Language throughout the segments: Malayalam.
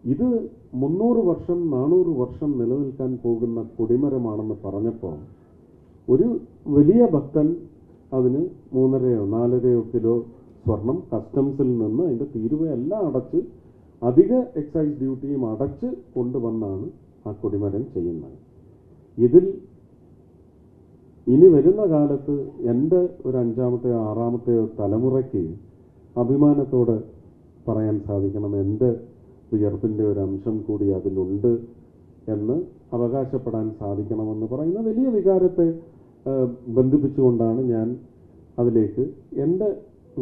ഇത് 300 വർഷം 400 വർഷം നിലനിൽക്കാൻ പോകുന്ന കൊടിമരമാണെന്ന് പറഞ്ഞപ്പോൾ ഒരു വലിയ ഭക്തൻ അതിന് 3.5-4 കിലോ സ്വർണം കസ്റ്റംസിൽ നിന്ന് അതിൻ്റെ തീരുവയെല്ലാം അടച്ച് അധിക എക്സൈസ് ഡ്യൂട്ടിയും അടച്ച് കൊണ്ടുവന്നാണ് ആ കൊടിമരം ചെയ്യുന്നത്. ഇതിൽ ഇനി വരുന്ന കാലത്ത് എൻ്റെ ഒരു 5-ാമത്തെയോ 6-ാമത്തെയോ തലമുറയ്ക്ക് അഭിമാനത്തോടെ പറയാൻ സാധിക്കണം, എൻ്റെ ഉയർപ്പിൻ്റെ ഒരു അംശം കൂടി അതിലുണ്ട് എന്ന് അവകാശപ്പെടാൻ സാധിക്കണമെന്ന് പറയുന്ന വലിയ വികാരത്തെ ബന്ധിപ്പിച്ചുകൊണ്ടാണ് ഞാൻ അതിലേക്ക് എൻ്റെ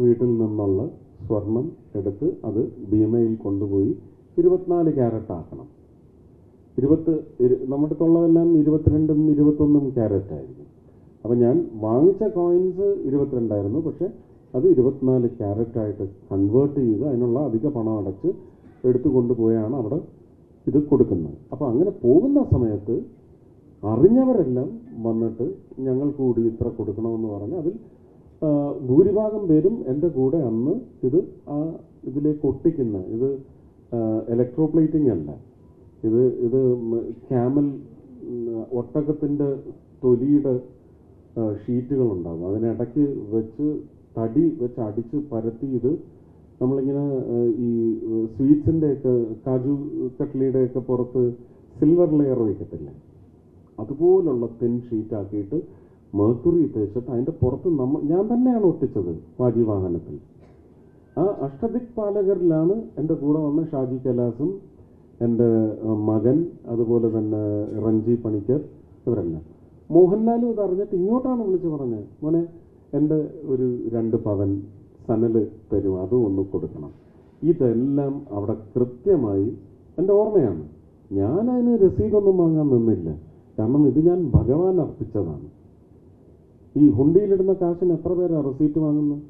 വീട്ടിൽ നിന്നുള്ള സ്വർണം എടുത്ത് അത് ഭീമയിൽ കൊണ്ടുപോയി 24 ക്യാരറ്റ് ആക്കണം. നമ്മുടെ അടുത്തുള്ളതെല്ലാം 22-ഉം 21-ഉം ക്യാരറ്റ് ആയിരിക്കും. അപ്പം ഞാൻ വാങ്ങിച്ച കോയിൻസ് 22 ആയിരുന്നു, പക്ഷെ അത് 24 ക്യാരറ്റായിട്ട് കൺവേർട്ട് ചെയ്ത് അതിനുള്ള അധിക പണം അടച്ച് എടുത്തു കൊണ്ടുപോയാണ് അവിടെ ഇത് കൊടുക്കുന്നത്. അപ്പോൾ അങ്ങനെ പോകുന്ന സമയത്ത് അറിഞ്ഞവരെല്ലാം വന്നിട്ട് ഞങ്ങൾ കൂടി ഇത്ര കൊടുക്കണമെന്ന് പറഞ്ഞ് അതിൽ ഭൂരിഭാഗം പേരും എൻ്റെ കൂടെ അന്ന് ഇതിലേക്ക് ഒട്ടിക്കുന്ന ഇത് ഇലക്ട്രോപ്ലേറ്റിംഗ് അല്ല, ഇത് ക്യാമൽ ഒട്ടകത്തിൻ്റെ തൊലിയുടെ ഷീറ്റുകളുണ്ടാകും, അതിനിടയ്ക്ക് വെച്ച് തടി വെച്ച് അടിച്ച് പരത്തി ഇത് നമ്മളിങ്ങനെ ഈ സ്വീറ്റ്സിൻ്റെയൊക്കെ കാജു കട്ട്ലിയുടെയൊക്കെ പുറത്ത് സിൽവർ ലെയർ വയ്ക്കത്തില്ലേ, അതുപോലുള്ള തിൻ ഷീറ്റാക്കിയിട്ട് മേർക്കുറി തേച്ചിട്ട് അതിൻ്റെ പുറത്ത് ഞാൻ തന്നെയാണ് ഒട്ടിച്ചത് വാജിവാഹനത്തിൽ. ആ അഷ്ടദിക് പാലകരിലാണ് എൻ്റെ കൂടെ വന്ന ഷാജി കൈലാസും എൻ്റെ മകൻ, അതുപോലെ തന്നെ റഞ്ജി പണിക്കർ, ഇവരെല്ലാം. മോഹൻലാലും ഇതറിഞ്ഞിട്ട് ഇങ്ങോട്ടാണ് വിളിച്ച് പറഞ്ഞത്, മോനെ എൻ്റെ ഒരു 2 പവൻ സനൽ തരും, അതും ഒന്ന് കൊടുക്കണം. ഇതെല്ലാം അവിടെ കൃത്യമായി എൻ്റെ ഓർമ്മയാണ്. ഞാനതിന് രസീതൊന്നും വാങ്ങാൻ നിന്നില്ല, കാരണം ഇത് ഞാൻ ഭഗവാൻ അർപ്പിച്ചതാണ്. ഈ ഹുണ്ടിയിലിടുന്ന കാശിന് എത്ര പേരാണ് റെസീറ്റ് വാങ്ങുന്നത്?